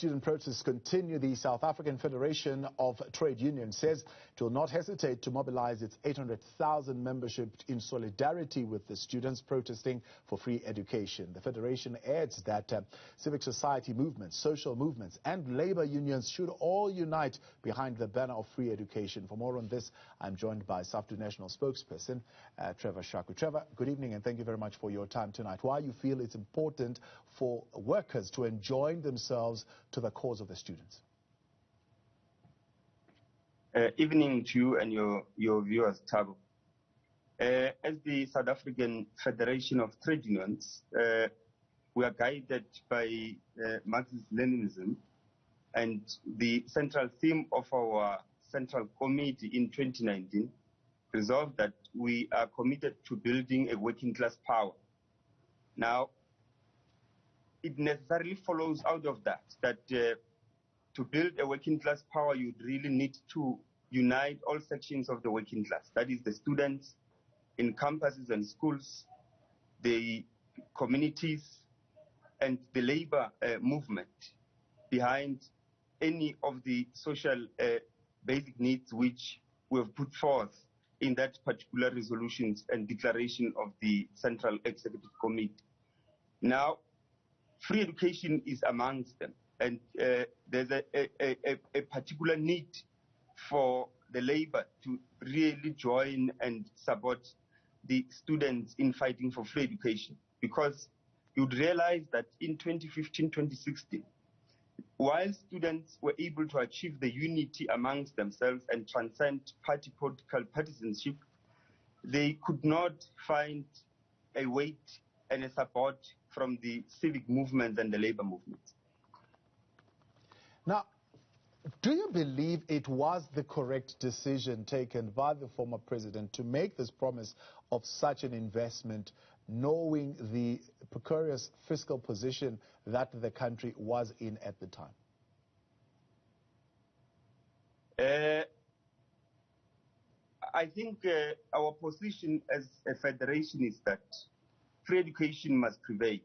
student protests continue, the South African Federation of Trade Unions says it will not hesitate to mobilize its 800,000 membership in solidarity with the students protesting for free education. The federation adds that civic society movements, social movements and labor unions should all unite behind the banner of free education. For more on this, I'm joined by SAFTU national spokesperson Trevor Shaku. Trevor, good evening and thank you very much for your time tonight. Why you feel it's important for workers to join themselves to the cause of the students? Evening to you and your viewers, Tabo. As the South African Federation of Trade Unions, we are guided by Marxist-Leninism, and the central theme of our Central Committee in 2019 resolved that we are committed to building a working class power. Now, it necessarily follows out of that to build a working class power, you really need to unite all sections of the working class. That is the students in campuses and schools, the communities, and the labor movement behind any of the social basic needs which we have put forth in that particular resolutions and declaration of the Central Executive Committee. Now, free education is amongst them, and there's a particular need for the labor to really join and support the students in fighting for free education, because you'd realize that in 2015-2016, while students were able to achieve the unity amongst themselves and transcend party political partisanship, they could not find a weight and a support from the civic movement and the labor movement. Now, do you believe it was the correct decision taken by the former president to make this promise of such an investment, knowing the precarious fiscal position that the country was in at the time? I think our position as a federation is that free education must prevail.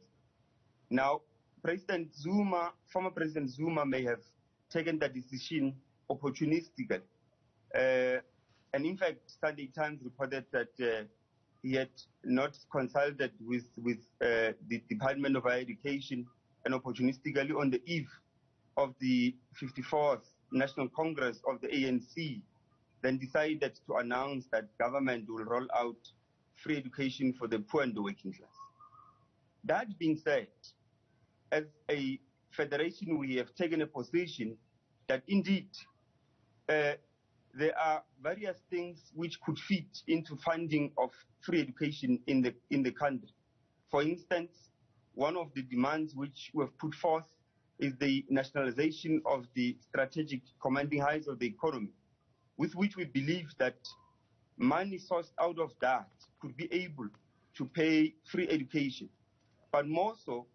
Now, former President Zuma may have taken the decision opportunistically. And in fact, Sunday Times reported that he had not consulted with the Department of Higher Education, and opportunistically on the eve of the 54th National Congress of the ANC, then decided to announce that government will roll out free education for the poor and the working class. That being said, as a federation, we have taken a position that indeed there are various things which could fit into funding of free education in the country. For instance, one of the demands which we have put forth is the nationalization of the strategic commanding heights of the economy, with which we believe that money sourced out of that could be able to pay free education. But more so,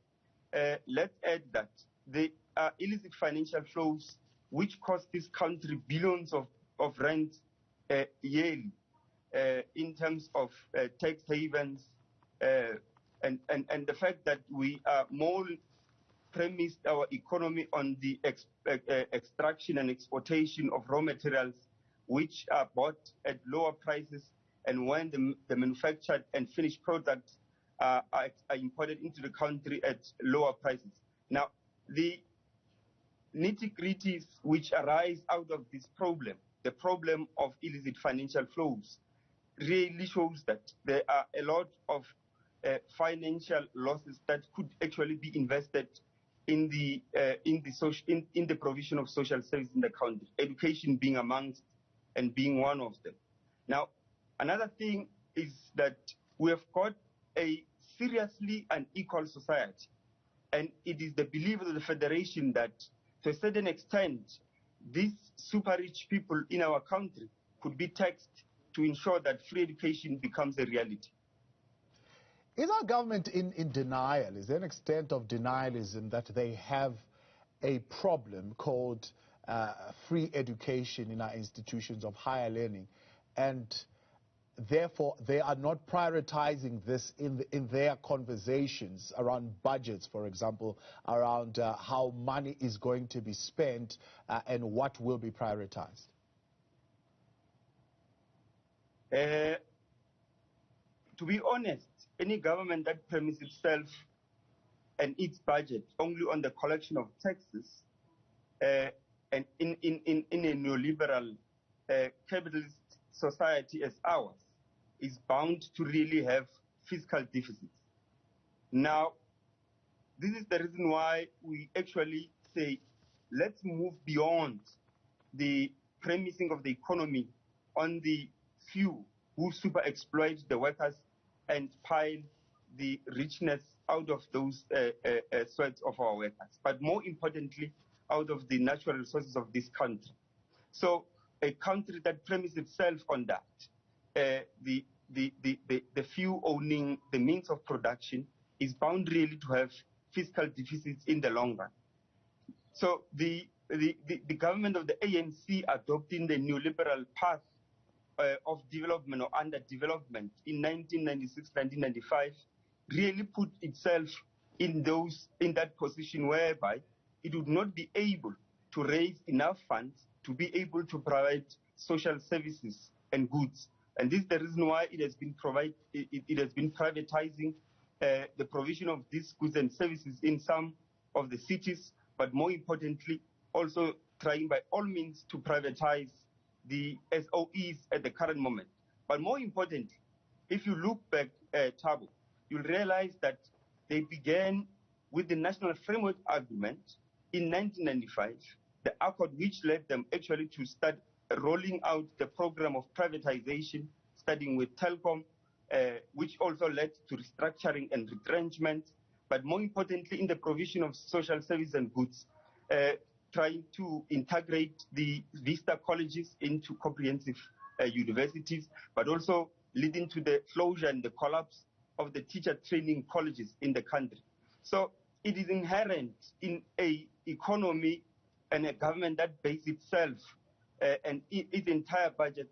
let's add that there are illicit financial flows which cost this country billions of rand yearly in terms of tax havens, and the fact that we are more premised our economy on the extraction and exportation of raw materials which are bought at lower prices, and when the manufactured and finished products are imported into the country at lower prices. Now, the nitty-gritties which arise out of this problem, the problem of illicit financial flows, really shows that there are a lot of financial losses that could actually be invested in the provision of social services in the country, education being amongst and being one of them. Now, another thing is that we have got a seriously unequal society, and it is the belief of the Federation that to a certain extent, these super rich people in our country could be taxed to ensure that free education becomes a reality. Is our government in denial? Is there an extent of denialism that they have a problem called free education in our institutions of higher learning? And therefore, they are not prioritizing this in their conversations around budgets, for example, around how money is going to be spent and what will be prioritized? To be honest, any government that premises itself and its budget only on the collection of taxes and in a neoliberal capitalist society as ours is bound to really have fiscal deficits. Now, this is the reason why we actually say, let's move beyond the premising of the economy on the few who super exploit the workers and pile the richness out of those sweats of our workers, but more importantly, out of the natural resources of this country. So a country that premises itself on that, the few owning the means of production is bound really to have fiscal deficits in the long run. So the government of the ANC adopting the neoliberal path of development or underdevelopment in 1996, 1995 really put itself in that position whereby it would not be able to raise enough funds to be able to provide social services and goods. And this is the reason why it has been privatizing the provision of these goods and services in some of the cities, but more importantly, also trying by all means to privatize the SOEs at the current moment. But more importantly, if you look back at Thabo, you'll realize that they began with the National Framework Agreement in 1995, the accord which led them actually to start rolling out the program of privatization, starting with Telkom, which also led to restructuring and retrenchment, but more importantly in the provision of social services and goods, trying to integrate the Vista colleges into comprehensive universities, but also leading to the closure and the collapse of the teacher training colleges in the country. So it is inherent in an economy and a government that bases itself and its entire budget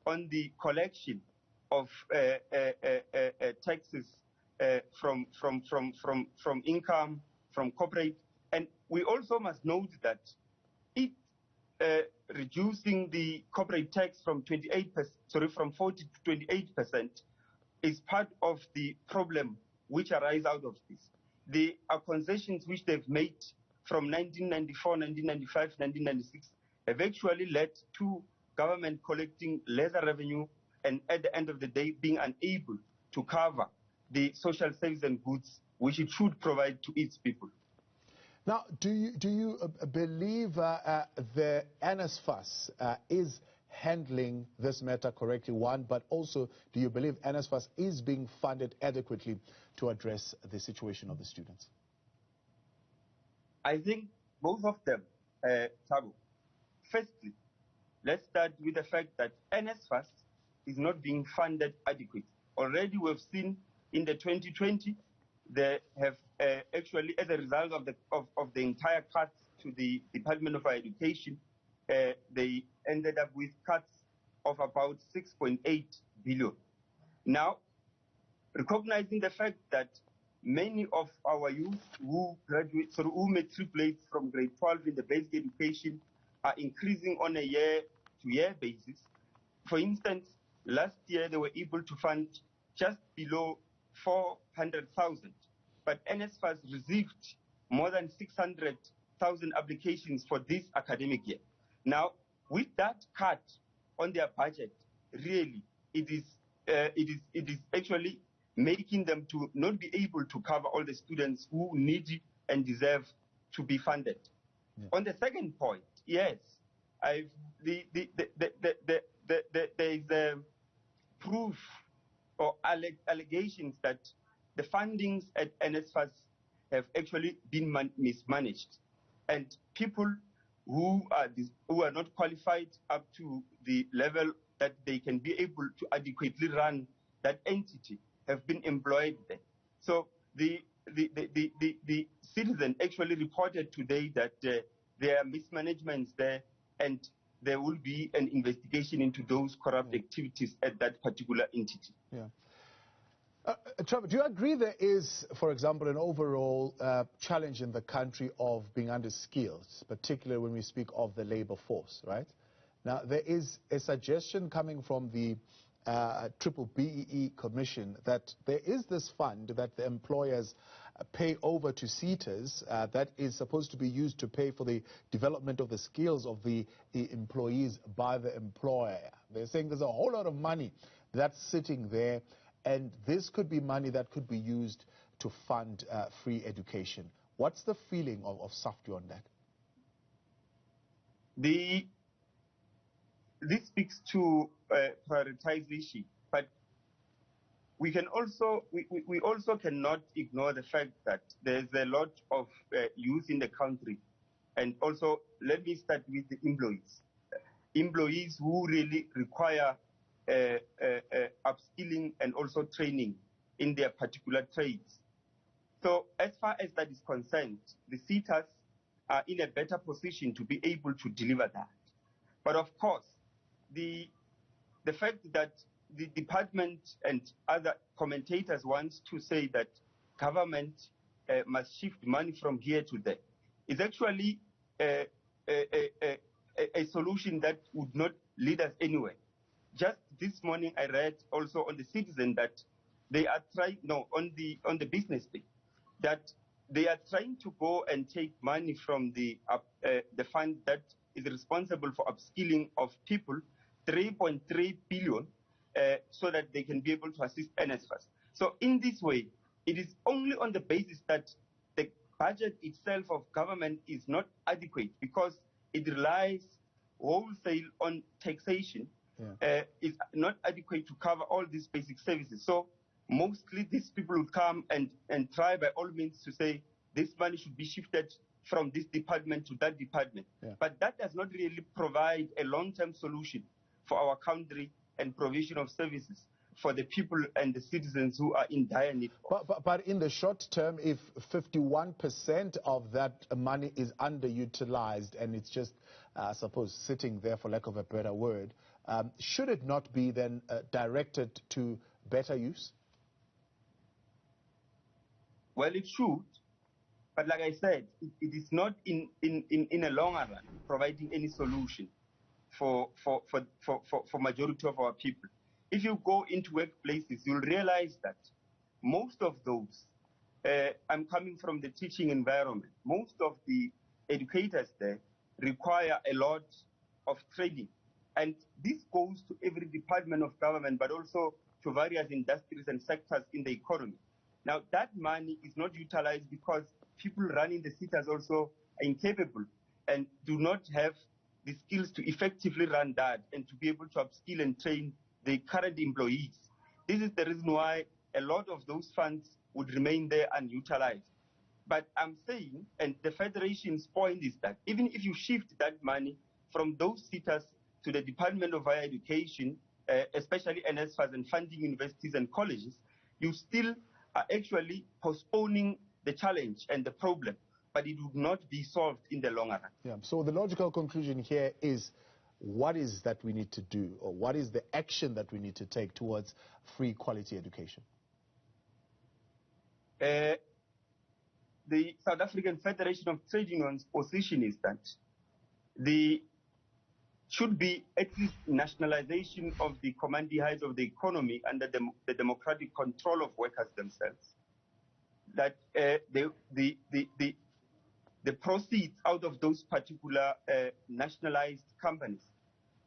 on the collection of taxes from income, from corporate. And we also must note that it reducing the corporate tax from 40 to 28% is part of the problem which arise out of this. The concessions which they've made from 1994, 1995, 1996 have actually led to government collecting lesser revenue and at the end of the day being unable to cover the social services and goods which it should provide to its people. Now, do you believe the Nsfas is handling this matter correctly, one, but also do you believe Nsfas is being funded adequately to address the situation of the students? I think both of them, Thabo. Firstly, let's start with the fact that Nsfas is not being funded adequately. Already we've seen in the 2020, they have actually, as a result of the entire cuts to the Department of Education, they ended up with cuts of about 6.8 billion. Now, recognizing the fact that many of our youth who matriculate from grade 12 in the basic education are increasing on a year-to-year basis. For instance, last year they were able to fund just below 400,000, but Nsfas received more than 600,000 applications for this academic year. Now, with that cut on their budget, really, it is actually making them to not be able to cover all the students who need and deserve to be funded. Yeah. On the second point, yes, there is proof or allegations that the fundings at Nsfas have actually been mismanaged, and people who are not qualified up to the level that they can be able to adequately run that entity have been employed there. So the citizen actually reported today that there are mismanagements there, and there will be an investigation into those corrupt activities at that particular entity. Yeah. Trevor, do you agree there is, for example, an overall challenge in the country of being under-skilled, particularly when we speak of the labor force, right? Now, there is a suggestion coming from the Triple BEE Commission that there is this fund that the employers pay over to SETAs that is supposed to be used to pay for the development of the skills of the employees by the employer. They're saying there's a whole lot of money that's sitting there, and this could be money that could be used to fund free education. What's the feeling of SAFTU on that? This speaks to prioritization, but we can also we also cannot ignore the fact that there's a lot of youth in the country, and also let me start with the employees who really require upskilling and also training in their particular trades. So as far as that is concerned, the SETAs are in a better position to be able to deliver that. But of course, the fact that the department and other commentators want to say that government must shift money from here to there is actually a solution that would not lead us anywhere. Just this morning, I read also on the Citizen that they are trying, on the business day, that they are trying to go and take money from the fund that is responsible for upskilling of people, 3.3 billion, so that they can be able to assist Nsfas. So in this way, it is only on the basis that the budget itself of government is not adequate because it relies wholesale on taxation, is not adequate to cover all these basic services. So mostly these people would come and try by all means to say this money should be shifted from this department to that department. But that does not really provide a long-term solution for our country and provision of services for the people and the citizens who are in dire need. But in the short term, if 51% of that money is underutilized and it's just, I suppose, sitting there, for lack of a better word, should it not be then directed to better use? Well, it should. But like I said, it is not in a longer run providing any solution for majority of our people. If you go into workplaces, you'll realize that most of those, I'm coming from the teaching environment, most of the educators there require a lot of training. And this goes to every department of government, but also to various industries and sectors in the economy. Now, that money is not utilized because people running the SETAs also are incapable and do not have the skills to effectively run that and to be able to upskill and train the current employees. This is the reason why a lot of those funds would remain there unutilized. But I'm saying, and the Federation's point is that even if you shift that money from those SETAs to the Department of Higher Education, especially Nsfas and funding universities and colleges, you still are actually postponing the challenge and the problem, but it would not be solved in the long run. Yeah. So the logical conclusion here is, what is that we need to do, or what is the action that we need to take towards free quality education? The South African Federation of Trade Unions' position is that the should be at least nationalization of the commanding heights of the economy under the democratic control of workers themselves. That the proceeds out of those particular nationalized companies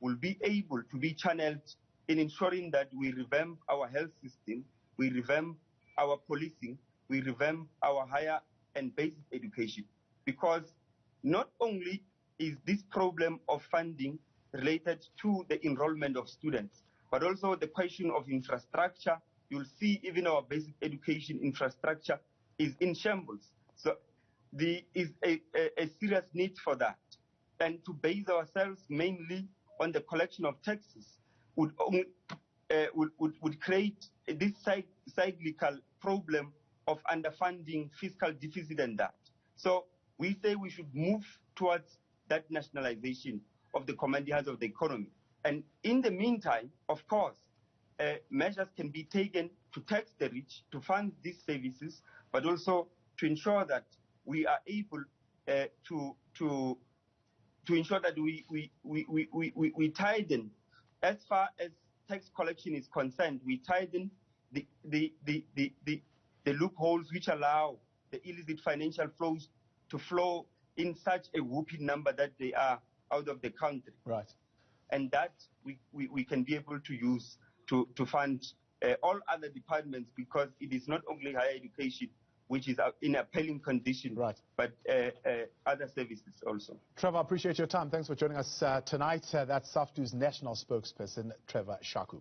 will be able to be channeled in ensuring that we revamp our health system, we revamp our policing, we revamp our higher and basic education. Because not only is this problem of funding related to the enrollment of students, but also the question of infrastructure. You'll see even our basic education infrastructure is in shambles. So there is a serious need for that. And to base ourselves mainly on the collection of taxes would create this cyclical problem of underfunding, fiscal deficit and that. So we say we should move towards that nationalization of the commanders of the economy. And in the meantime, of course, measures can be taken to tax the rich, to fund these services, but also to ensure that we are able to ensure that we tighten, as far as tax collection is concerned, we tighten the loopholes which allow the illicit financial flows to flow in such a whooping number that they are out of the country. Right. And that we can be able to use to fund all other departments, because it is not only higher education which is in appalling condition, right, but other services also. Trevor, I appreciate your time. Thanks for joining us tonight. That's SAFTU's national spokesperson, Trevor Shaku.